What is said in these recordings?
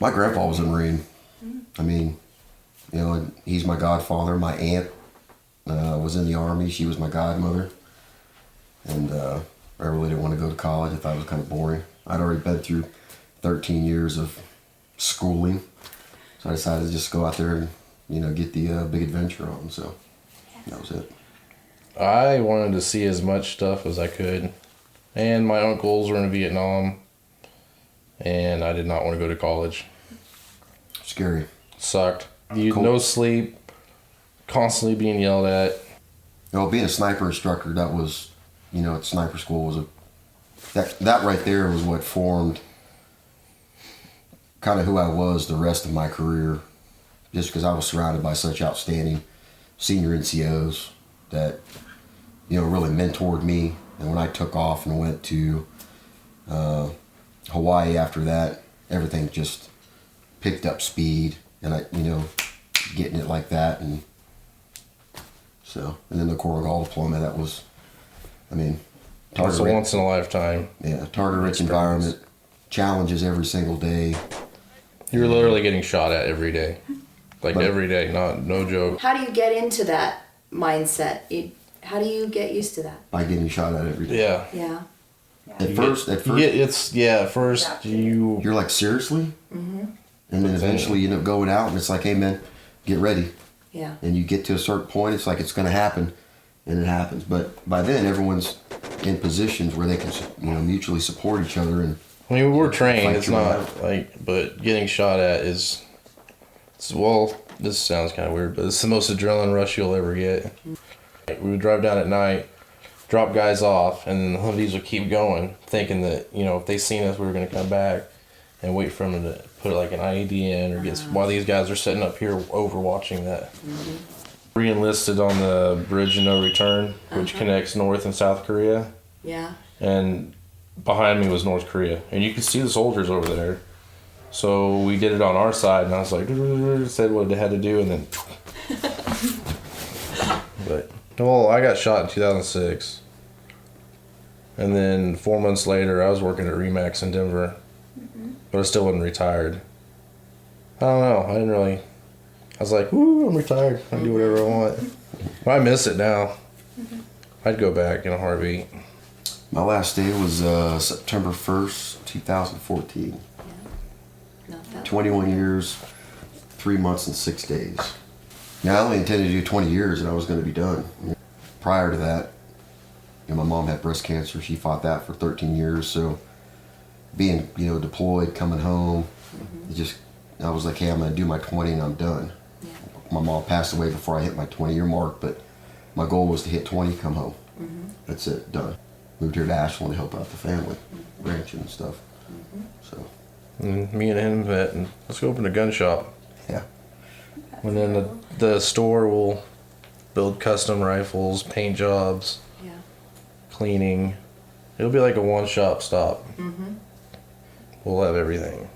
My grandpa was a Marine. I mean, you know, he's my godfather. My aunt was in the Army. She was my godmother. And I really didn't want to go to college. I thought it was kind of boring. I'd already been through 13 years of schooling. So I decided to just go out there and, you know, get the big adventure on. So that was it. I wanted to see as much stuff as I could. And my uncles were in Vietnam. And I did not want to go to college. Scary. Sucked. No sleep. Constantly being yelled at. You know, being a sniper instructor, that was, you know, at sniper school was that right there was what formed kind of who I was the rest of my career, just because I was surrounded by such outstanding senior NCOs that, you know, really mentored me. And when I took off and went to Hawaii after that, everything just picked up speed, and I, you know, getting it like that, and so, and then the Corps Gall deployment, that was, I mean, It's a once in a lifetime. Yeah, target-rich environment, challenges every single day. You're literally getting shot at every day. Like every day, no joke. How do you get into that mindset? How do you get used to that? By getting shot at every day. Yeah. Yeah. At first, you're like, seriously? Mm-hmm. And then eventually you end up going out and it's like, hey man, get ready. Yeah. And you get to a certain point, it's like it's going to happen, and it happens. But by then, everyone's in positions where they can, you know, mutually support each other. And I mean, we're trained. It's not like, but getting shot at is, well, this sounds kind of weird, but it's the most adrenaline rush you'll ever get. We would drive down at night, drop guys off, and then the Humvees would keep going, thinking that, you know, if they seen us, we were going to come back and wait for them to put like an IED in or get while these guys are sitting up here overwatching that. Mm-hmm. Re-enlisted on the Bridge of No Return, which connects North and South Korea. Yeah. And behind me was North Korea, and you could see the soldiers over there. So we did it on our side, and I was like, said what it had to do, and then. But well, I got shot in 2006, and then 4 months later, I was working at Remax in Denver, but I still wasn't retired. I don't know. I didn't really. I was like, "Woo, I'm retired. I can do whatever I want." But I miss it now. I'd go back in a heartbeat. My last day was September 1st, 2014. Yeah. 21 years, 3 months, and 6 days. Now, I only intended to do 20 years, and I was going to be done. Prior to that, you know, my mom had breast cancer. She fought that for 13 years. So, being, you know, deployed, coming home, I was like, hey, I'm going to do my 20 and I'm done. Yeah. My mom passed away before I hit my 20-year mark, but my goal was to hit 20, come home. That's it, done. Moved here to Ashland to help out the family, ranching and stuff. So. And me and him met, and let's go open a gun shop. Yeah. And then the store will build custom rifles, paint jobs, cleaning. It'll be like a one-shop stop. We'll have everything.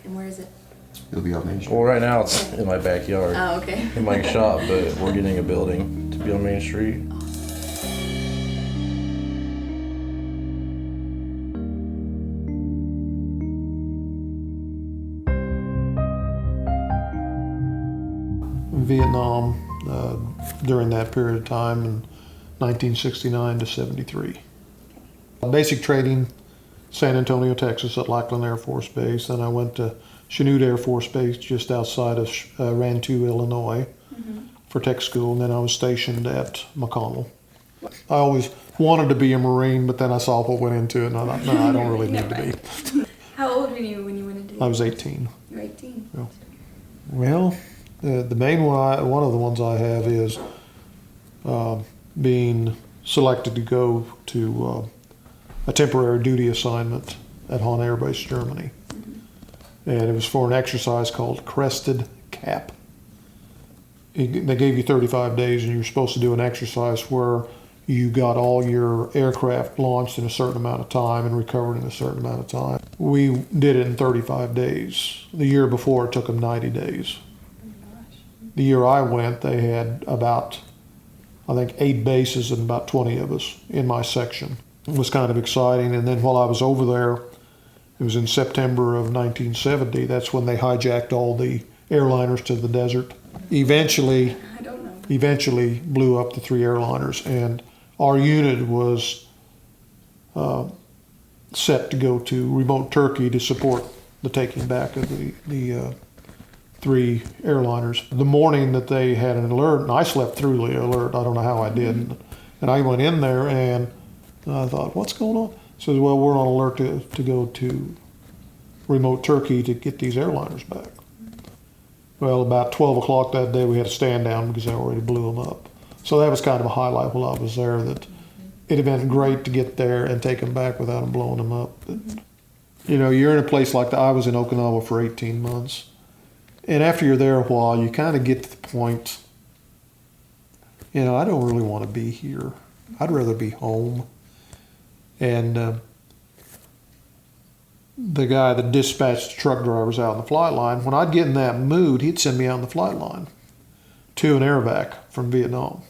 And where is it? It'll be on Main Street. Well, right now it's in my backyard. Oh, okay. In my shop, but we're getting a building to be on Main Street. Vietnam during that period of time in 1969 to 73. Basic training, San Antonio, Texas at Lackland Air Force Base. Then I went to Chanute Air Force Base just outside of Rantoul, Illinois for tech school. And then I was stationed at McConnell. I always wanted to be a Marine, but then I saw what went into it and I thought, no, I don't really need to be. How old were you when you went into it? I was 18. You were 18? Yeah. Well, the main one of the ones I have is being selected to go to a temporary duty assignment at Hahn Air Base, Germany. And it was for an exercise called Crested Cap. They gave you 35 days and you were supposed to do an exercise where you got all your aircraft launched in a certain amount of time and recovered in a certain amount of time. We did it in 35 days. The year before it took them 90 days. The year I went, they had about, I think, 8 bases and about 20 of us in my section. It was kind of exciting. And then while I was over there It was in September of 1970. That's when they hijacked all the airliners to the desert. Eventually I don't know. blew up the 3 airliners, and our unit was set to go to remote Turkey to support the taking back of the 3 airliners. The morning that they had an alert, and I slept through the alert, I don't know how I did, and I went in there and I thought, what's going on? Says, well, we're on alert to go to remote Turkey to get these airliners back. Well, about 12 o'clock that day, we had to stand down because they already blew them up. So that was kind of a highlight while I was there, that it'd have been great to get there and take them back without them blowing them up. But, you know, you're in a place like that. I was in Okinawa for 18 months. And after you're there a while, you kind of get to the point, you know, I don't really want to be here. I'd rather be home. And the guy that dispatched truck drivers out on the flight line, when I'd get in that mood, he'd send me out on the flight line to an airvac from Vietnam.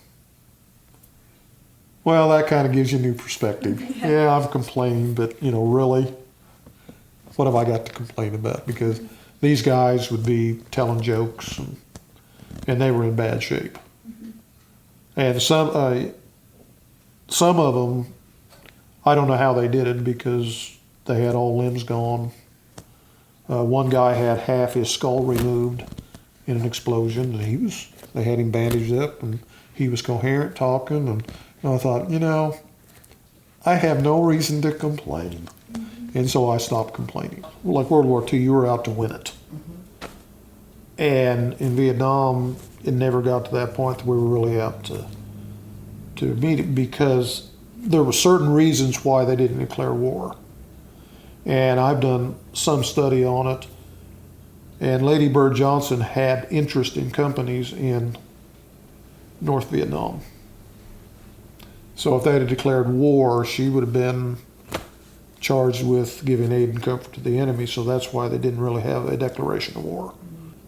Well, that kind of gives you a new perspective. Yeah, I'm complaining, but, you know, really, what have I got to complain about? Because these guys would be telling jokes, and they were in bad shape. And some of them, I don't know how they did it, because they had all limbs gone. One guy had half his skull removed in an explosion, and they had him bandaged up, and he was coherent talking, and I thought, you know, I have no reason to complain. And so I stopped complaining. Like World War II, you were out to win it. And in Vietnam, it never got to that point that we were really out to meet it, because there were certain reasons why they didn't declare war. And I've done some study on it. And Lady Bird Johnson had interest in companies in North Vietnam. So if they had declared war, she would have been charged with giving aid and comfort to the enemy. So that's why they didn't really have a declaration of war.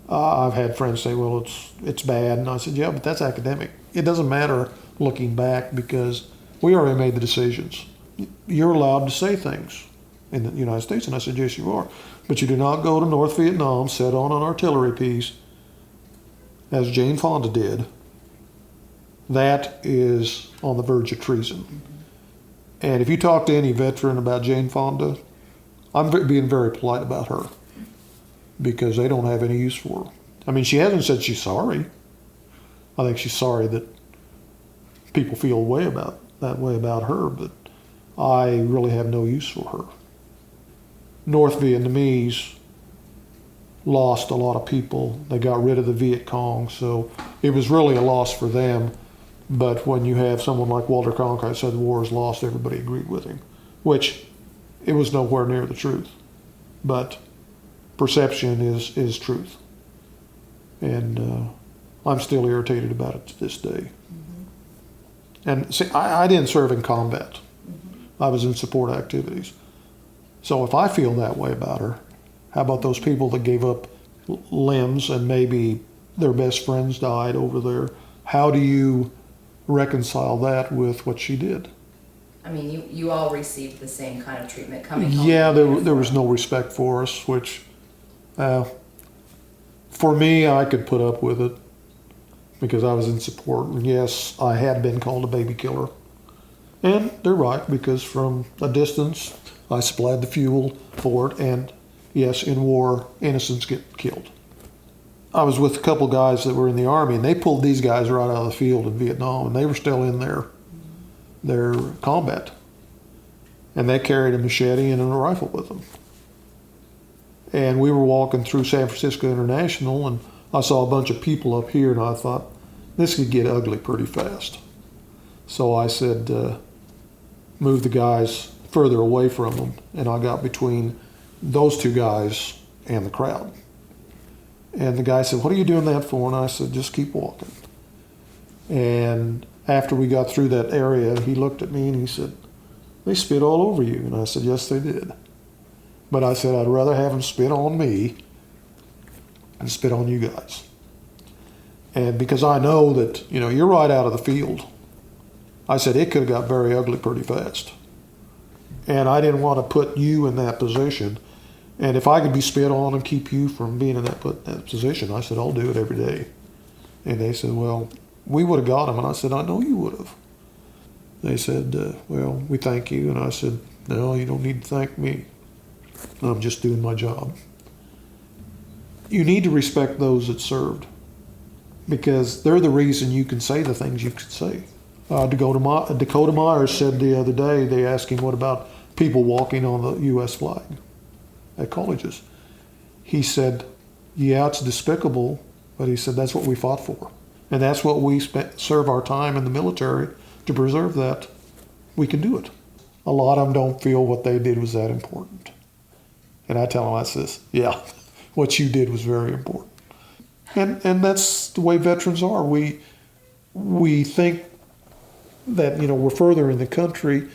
I've had friends say, well, it's bad. And I said, yeah, but that's academic. It doesn't matter looking back, because we already made the decisions. You're allowed to say things in the United States. And I said, yes, you are. But you do not go to North Vietnam, set on an artillery piece, as Jane Fonda did. That is on the verge of treason. And if you talk to any veteran about Jane Fonda, I'm being very polite about her, because they don't have any use for her. I mean, she hasn't said she's sorry. I think she's sorry that people feel that way about her, but I really have no use for her. North Vietnamese lost a lot of people. They got rid of the Viet Cong, so it was really a loss for them. But when you have someone like Walter Cronkite said the war is lost, everybody agreed with him, which it was nowhere near the truth. But perception is truth. And I'm still irritated about it to this day. And see, I didn't serve in combat. I was in support activities. So if I feel that way about her, how about those people that gave up limbs and maybe their best friends died over there? How do you reconcile that with what she did? I mean, you all received the same kind of treatment coming home. Yeah, there was no respect for us, which for me, I could put up with it because I was in support. And yes, I had been called a baby killer. And they're right, because from a distance, I supplied the fuel for it. And yes, in war, innocents get killed. I was with a couple guys that were in the Army, and they pulled these guys right out of the field in Vietnam, and they were still in their combat. And they carried a machete and a rifle with them. And we were walking through San Francisco International, and I saw a bunch of people up here, and I thought, this could get ugly pretty fast. So I said, move the guys further away from them, and I got between those two guys and the crowd. And the guy said, what are you doing that for? And I said, just keep walking. And after we got through that area, he looked at me and he said, they spit all over you. And I said, yes, they did. But I said, I'd rather have them spit on me than spit on you guys. And because I know that, you're right out of the field. I said, it could have got very ugly pretty fast. And I didn't want to put you in that position And if I could be spit on and keep you from being in that position, I said, I'll do it every day. And they said, well, we would have got him. And I said, I know you would have. They said, well, we thank you. And I said, no, you don't need to thank me. I'm just doing my job. You need to respect those that served, because they're the reason you can say the things you can say. Dakota Myers said the other day, they asked him, what about people walking on the U.S. flag at colleges? He said, yeah, it's despicable, but he said, that's what we fought for. And that's what we serve our time in the military to preserve that. We can do it. A lot of them don't feel what they did was that important. And I tell them, I says, yeah, what you did was very important. And that's the way veterans are. We think that, we're further in the country,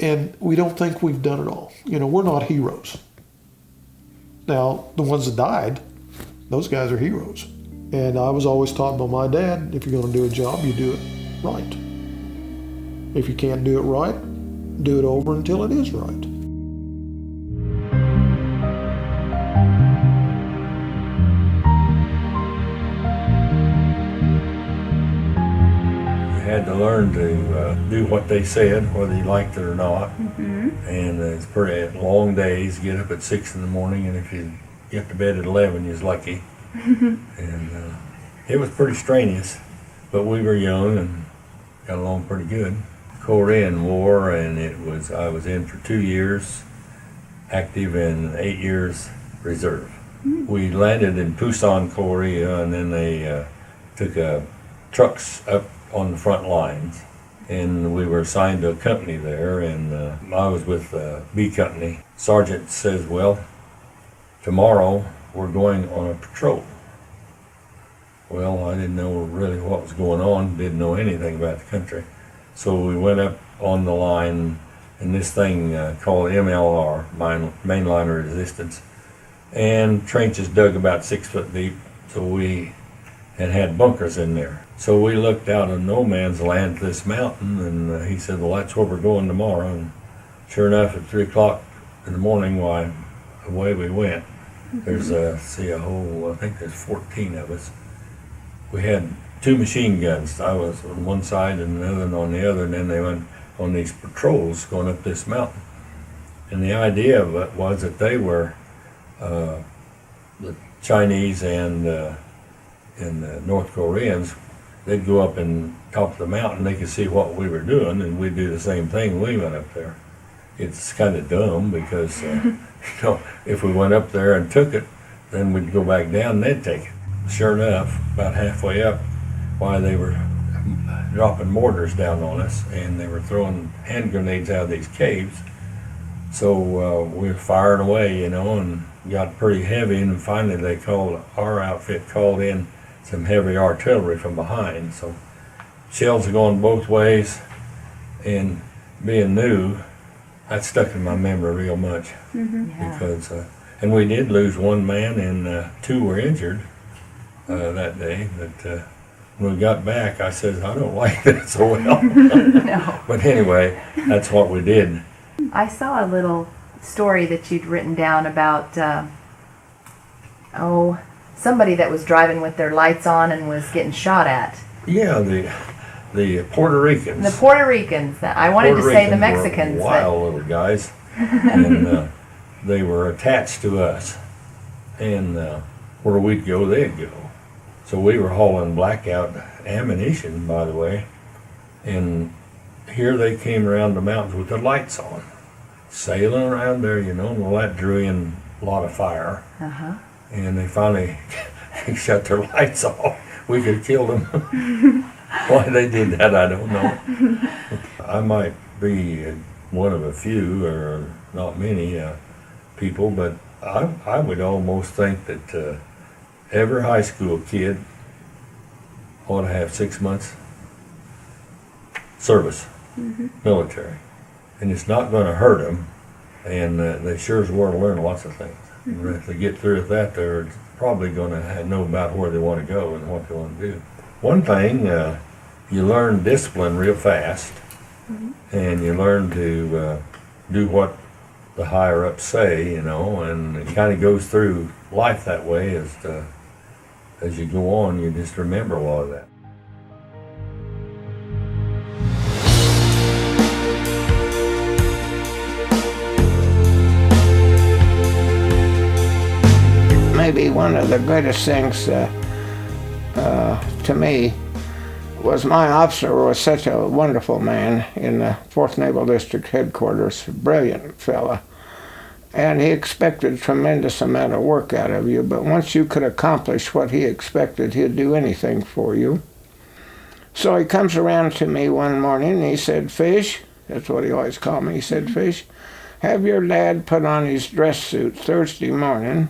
and we don't think we've done it all. We're not heroes. Now, the ones that died, those guys are heroes. And I was always taught by my dad, if you're going to do a job, you do it right. If you can't do it right, do it over until it is right. You had to learn to do what they said, whether you liked it or not. And it's pretty long days. Get up at 6 in the morning, and if you get to bed at 11, you're lucky. And it was pretty strenuous, but we were young and got along pretty good. Korean War, and I was in for 2 years, active, and 8 years reserve. We landed in Busan, Korea, and then they took trucks up on the front lines, and we were assigned to a company there, and I was with B Company. Sergeant says, well, tomorrow we're going on a patrol. Well, I didn't know really what was going on, didn't know anything about the country. So we went up on the line in this thing called MLR, mainline resistance, and trenches dug about 6 foot deep, so we had bunkers in there. So we looked out of no man's land to this mountain, and he said, well, that's where we're going tomorrow. And sure enough, at 3 o'clock in the morning, why, away we went. There's I think there's 14 of us. We had 2 machine guns. I was on one side and another on the other, and then they went on these patrols going up this mountain. And the idea of it was that they were the Chinese and the North Koreans. They'd go up and top of the mountain. They could see what we were doing, and we'd do the same thing when we went up there. It's kind of dumb because if we went up there and took it, then we'd go back down and they'd take it. Sure enough, about halfway up, they were dropping mortars down on us, and they were throwing hand grenades out of these caves. So we were firing away, and got pretty heavy, and finally our outfit called in some heavy artillery from behind. So shells are going both ways, and being new, that stuck in my memory real much. Because and we did lose 1 man, and 2 were injured that day. But when we got back, I said, I don't like that so well. No. But anyway, that's what we did. I saw a little story that you'd written down about, somebody that was driving with their lights on and was getting shot at. Yeah, the Puerto Ricans. The Puerto Ricans. I wanted to say the Mexicans. Were wild little guys, and they were attached to us. And where we'd go, they'd go. So we were hauling blackout ammunition, by the way, and here they came around the mountains with their lights on, sailing around there, and well, that drew in a lot of fire. And they finally shut their lights off. We could have killed them. Why they did that, I don't know. I might be one of a few, or not many people, but I would almost think that every high school kid ought to have 6 months service, military. And it's not going to hurt them, and they sure as well learn lots of things. And if they get through with that, they're probably going to know about where they want to go and what they want to do. One thing, you learn discipline real fast, and you learn to do what the higher ups say, and it kind of goes through life that way as you go on, you just remember a lot of that. Maybe one of the greatest things to me was my officer was such a wonderful man in the 4th Naval District headquarters, brilliant fella. And he expected a tremendous amount of work out of you, but once you could accomplish what he expected, he'd do anything for you. So he comes around to me one morning and he said, "Fish," that's what he always called me, he said, "Fish, have your dad put on his dress suit Thursday morning,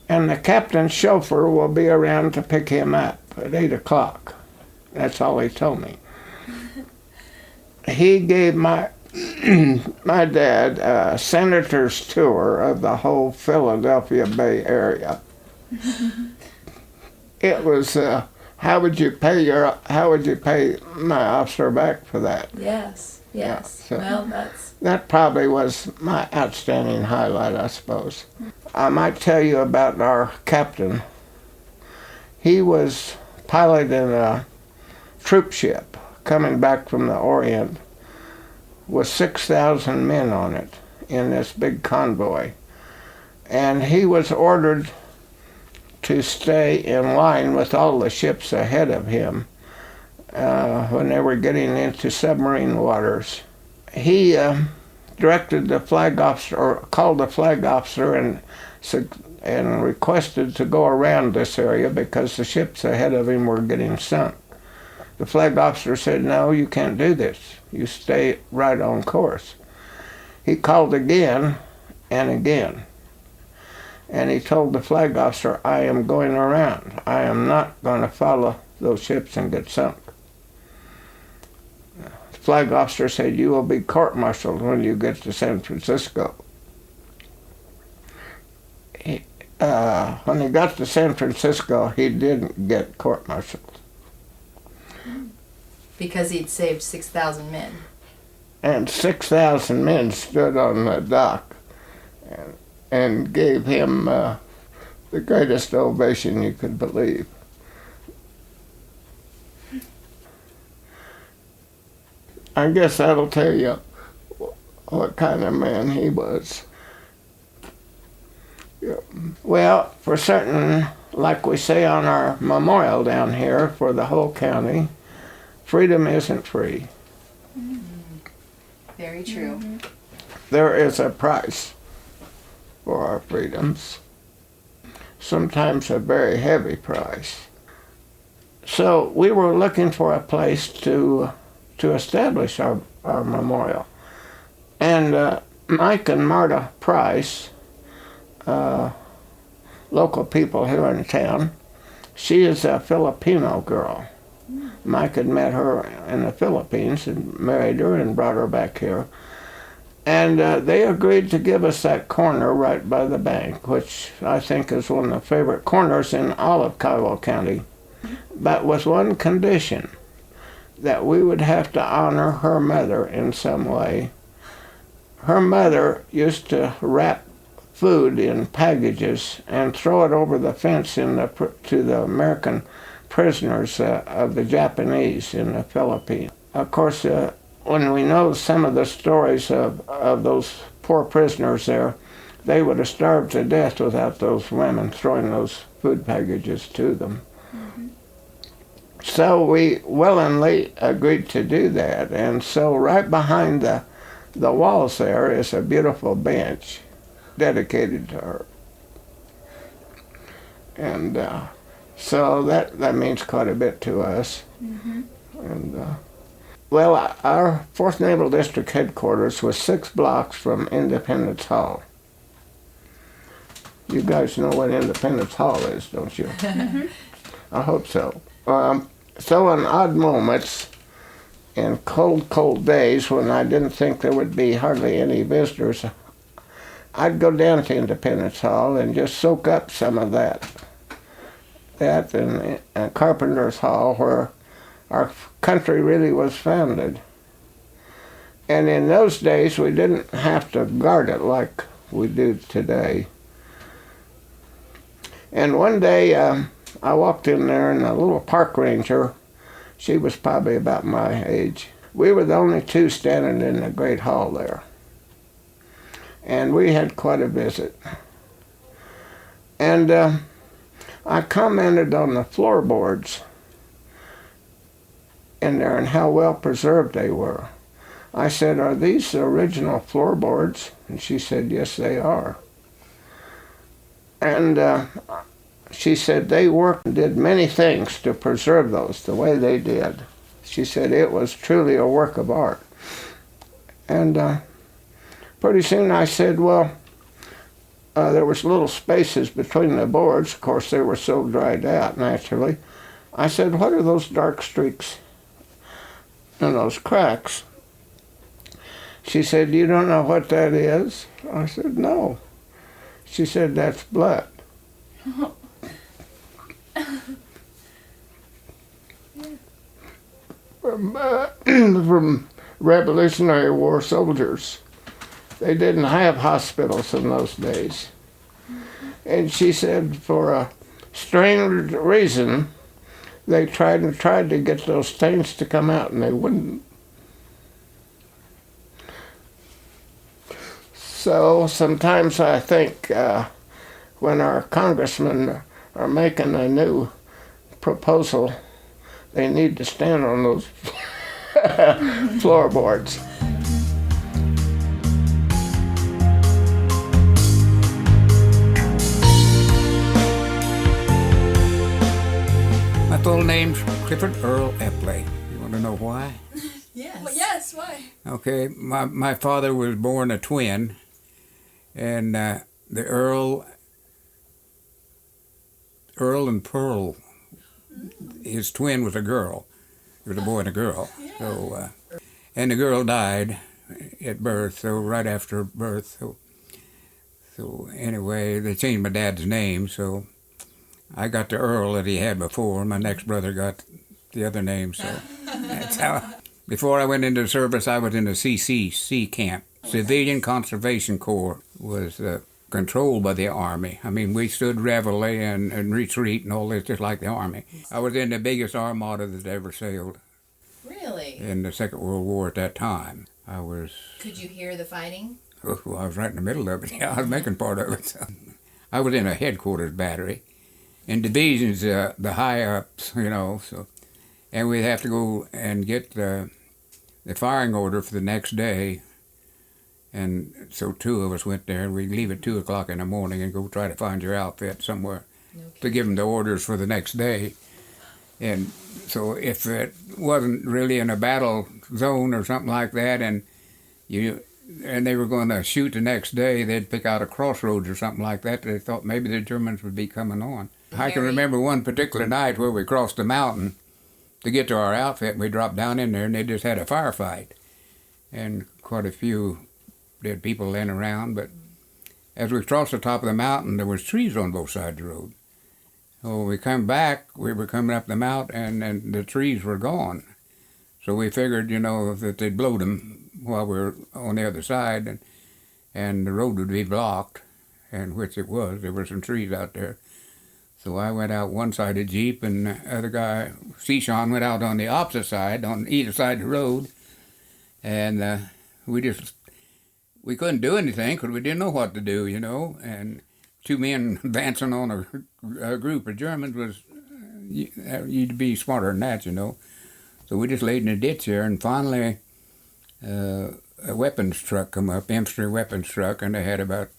and the captain's chauffeur will be around to pick him up at 8 o'clock. That's all he told me. He gave my dad a senator's tour of the whole Philadelphia Bay Area. It was, how would you pay my officer back for that? Yes. Yeah, so Well, that's. that probably was my outstanding highlight, I suppose. I might tell you about our captain. He was piloting a troop ship coming back from the Orient with 6,000 men on it in this big convoy. And he was ordered to stay in line with all the ships ahead of him when they were getting into submarine waters. He directed the flag officer, or called the flag officer and requested to go around this area because the ships ahead of him were getting sunk. The flag officer said, "No, you can't do this. You stay right on course." He called again and again. And he told the flag officer, "I am going around. I am not going to follow those ships and get sunk." The flag officer said, "You will be court-martialed when you get to San Francisco." When he got to San Francisco, he didn't get court-martialed. Because he'd saved 6,000 men. And 6,000 men stood on the dock and gave him the greatest ovation you could believe. I guess that'll tell you what kind of man he was. Yeah. Well, for certain, like we say on our memorial down here for the whole county, freedom isn't free. Very true. There is a price for our freedoms, sometimes a very heavy price. So we were looking for a place to establish our memorial. And Mike and Marta Price, local people here in town, she is a Filipino girl. Mike had met her in the Philippines and married her and brought her back here. And they agreed to give us that corner right by the bank, which I think is one of the favorite corners in all of Kiowa County, but with one condition, that we would have to honor her mother in some way. Her mother used to wrap food in packages and throw it over the fence to the American prisoners of the Japanese in the Philippines. Of course, when we know some of the stories of those poor prisoners there, they would have starved to death without those women throwing those food packages to them. Mm-hmm. So we willingly agreed to do that, and so right behind the walls there is a beautiful bench dedicated to her. And so that means quite a bit to us. Mm-hmm. And well, our 4th Naval District headquarters was 6 blocks from Independence Hall. You guys know what Independence Hall is, don't you? Mm-hmm. I hope so. So on odd moments, in cold days when I didn't think there would be hardly any visitors, I'd go down to Independence Hall and just soak up some of that. That and Carpenter's Hall, where our country really was founded. And in those days, we didn't have to guard it like we do today. And one day, I walked in there, and a little park ranger, she was probably about my age. We were the only two standing in the great hall there. And we had quite a visit. And I commented on the floorboards in there and how well preserved they were. I said, "Are these the original floorboards?" And she said, "Yes, they are." And she said they worked and did many things to preserve those the way they did. She said it was truly a work of art. And pretty soon I said, well, there was little spaces between the boards. Of course, they were so dried out, naturally. I said, "What are those dark streaks and those cracks?" She said, "You don't know what that is?" I said, "No." She said, "That's blood." From Revolutionary War soldiers. They didn't have hospitals in those days. And she said, for a strange reason, they tried to get those stains to come out, and they wouldn't. So sometimes I think when our congressmen are making a new proposal, they need to stand on those floorboards. My full name's Clifford Earl Epley. You want to know why? Yes. Well, yes, why? Okay, my father was born a twin, and the Earl and Pearl, his twin was a girl. There was a boy and a girl. Yeah. So, and the girl died at birth, so right after birth. So anyway, they changed my dad's name, so I got the Earl that he had before. My next brother got the other name, so that's how. Before I went into service, I was in the CCC camp. Civilian Conservation Corps was controlled by the Army. I mean, we stood reveille and retreat and all this just like the Army. I was in the biggest armada that ever sailed. Really? In the Second World War at that time. I was... Could you hear the fighting? Oh, well, I was right in the middle of it. Yeah, I was making part of it. So. I was in a headquarters battery. In divisions, the high-ups, you know, so... And we'd have to go and get the firing order for the next day. And so two of us went there, and we'd leave at 2 o'clock in the morning and go try to find your outfit somewhere to give them the orders for the next day. And so if it wasn't really in a battle zone or something like that, and they were going to shoot the next day, they'd pick out a crossroads or something like that. They thought maybe the Germans would be coming on. I can remember one particular night where we crossed the mountain to get to our outfit, and we dropped down in there, and they just had a firefight. And quite a few dead people laying around, but as we crossed the top of the mountain, there was trees on both sides of the road. So when we come back, we were coming up the mountain, and the trees were gone. So we figured, you know, that they'd blow them while we were on the other side, and the road would be blocked, and which it was. There were some trees out there. So I went out one side of the Jeep, and the other guy, Sean, went out on the opposite side, on either side of the road. And we couldn't do anything because we didn't know what to do, you know. And two men advancing on a group of Germans was, you'd be smarter than that, you know. So we just laid in a ditch there, and finally a weapons truck come up, infantry weapons truck, and they had about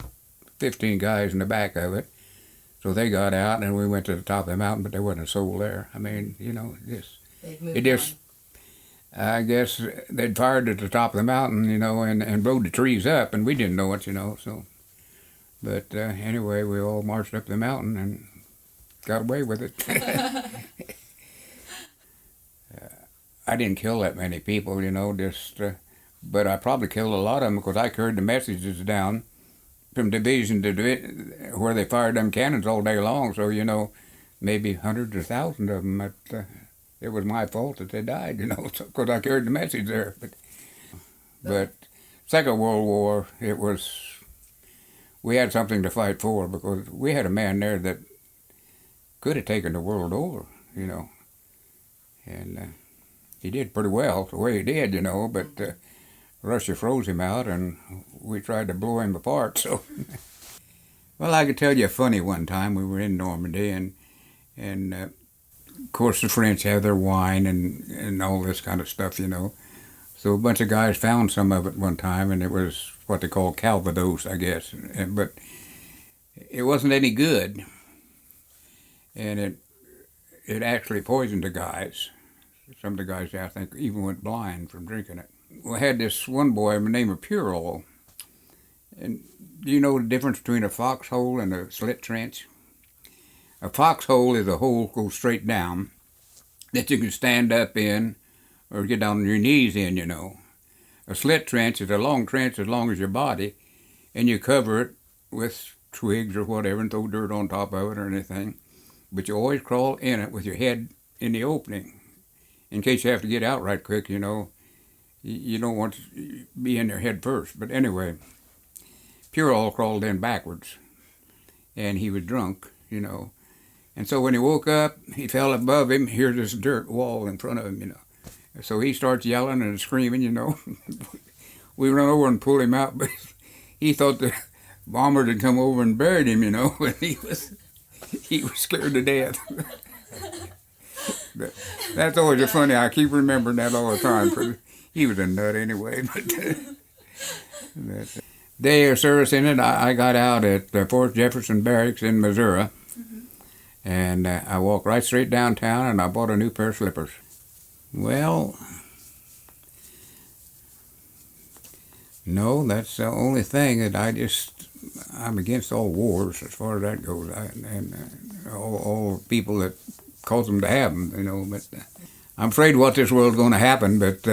15 guys in the back of it. So they got out, and we went to the top of the mountain, but there wasn't a soul there. I mean, you know, I guess they'd fired at the top of the mountain, you know, and blowed the trees up, and we didn't know it, you know. So, but anyway, we all marched up the mountain and got away with it. I didn't kill that many people, you know, but I probably killed a lot of them because I carried the messages down from division to division, where they fired them cannons all day long. So, you know, maybe hundreds or thousands of them. It was my fault that they died, you know, because I carried the message there. But But Second World War, we had something to fight for because we had a man there that could have taken the world over, and he did pretty well the way he did, but Russia froze him out and we tried to blow him apart, so. Well, I could tell you a funny one time. We were in Normandy and of course the French have their wine and all this kind of stuff, So a bunch of guys found some of it one time, and it was what they call Calvados, I guess. But it wasn't any good, and it actually poisoned the guys. Some of the guys, I think, even went blind from drinking it. We had this one boy by the name of Purell, and do you know the difference between a foxhole and a slit trench? A foxhole is a hole goes straight down that you can stand up in or get down on your knees in, A slit trench is a long trench as long as your body, and you cover it with twigs or whatever and throw dirt on top of it or anything. But you always crawl in it with your head in the opening in case you have to get out right quick, You don't want to be in there head first. But anyway, Purell crawled in backwards, and he was drunk, And so when he woke up, he fell above him. Here's this dirt wall in front of him, So he starts yelling and screaming, We run over and pull him out, but he thought the bombers had come over and buried him, And he was scared to death. That's always a funny. I keep remembering that all the time. He was a nut anyway. But day of service in it, I got out at Fort Jefferson Barracks in Missouri. And I walked right straight downtown, and I bought a new pair of slippers. Well, no, that's the only thing that I'm against all wars as far as that goes, all people that cause them to have them, But I'm afraid what this world's going to happen, but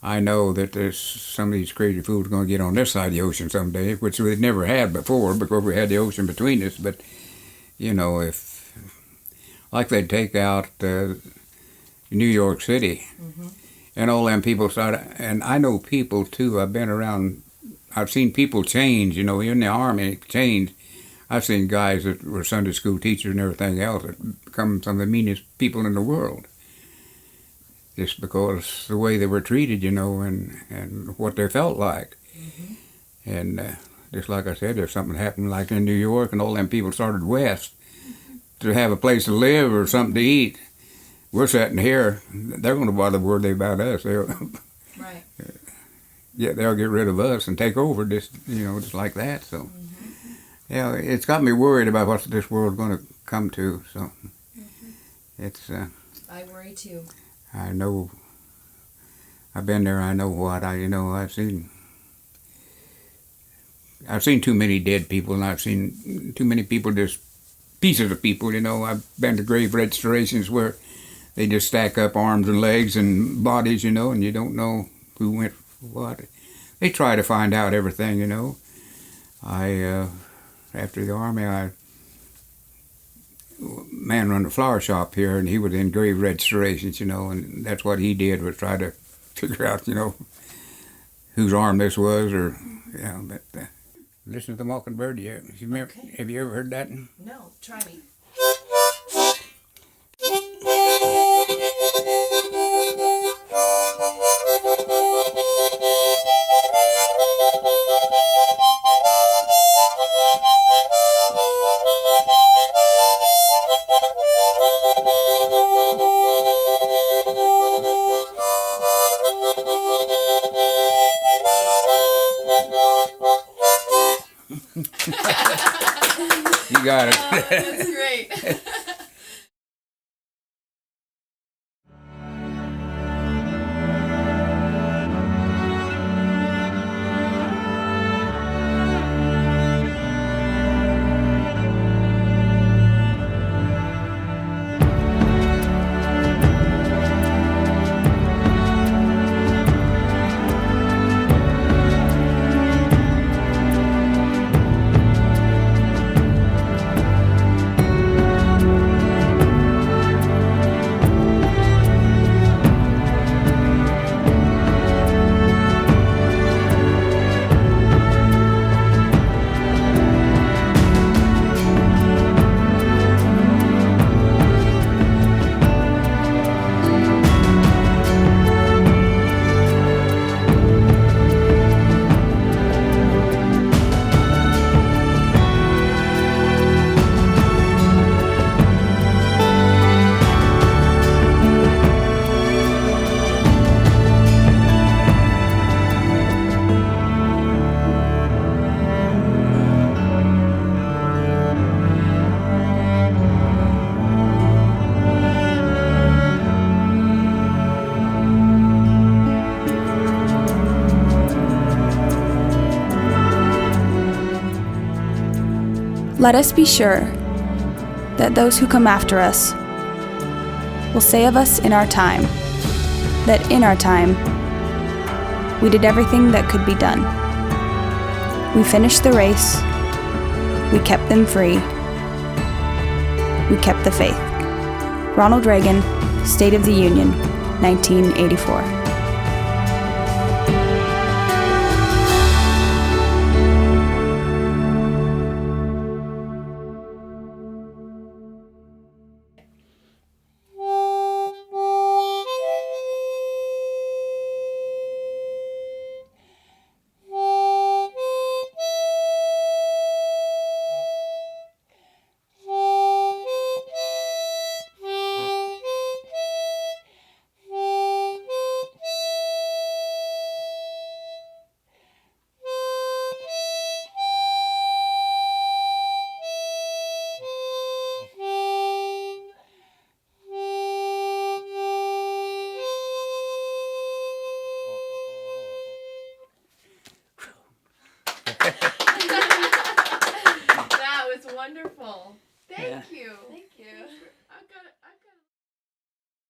I know that there's some of these crazy fools going to get on this side of the ocean someday, which we've never had before because we had the ocean between us, but if, like they'd take out New York City, and all them people started, and I know people too, I've seen people change, in the Army, change. I've seen guys that were Sunday school teachers and everything else that become some of the meanest people in the world. Just because the way they were treated, and what they felt like. And just like I said, if something happened like in New York and all them people started west to have a place to live or something to eat, we're sitting here, they're going to bother the word about us. Right. Yeah, they'll get rid of us and take over just like that. So, yeah, it's got me worried about what this world's going to come to. So, it's. I worry too. I know. I've been there. I know what I've seen too many dead people, and I've seen too many people, just pieces of people, I've been to grave registrations where they just stack up arms and legs and bodies, and you don't know who went what. They try to find out everything, After the Army, man run a flower shop here, and he was in grave registrations, and that's what he did, was try to figure out, whose arm this was, or, but... Listen to the Mockingbird. Have you ever heard that? No, try me. You got it. That's great. Let us be sure that those who come after us will say of us in our time, that in our time, we did everything that could be done. We finished the race. We kept them free. We kept the faith. Ronald Reagan, State of the Union, 1984.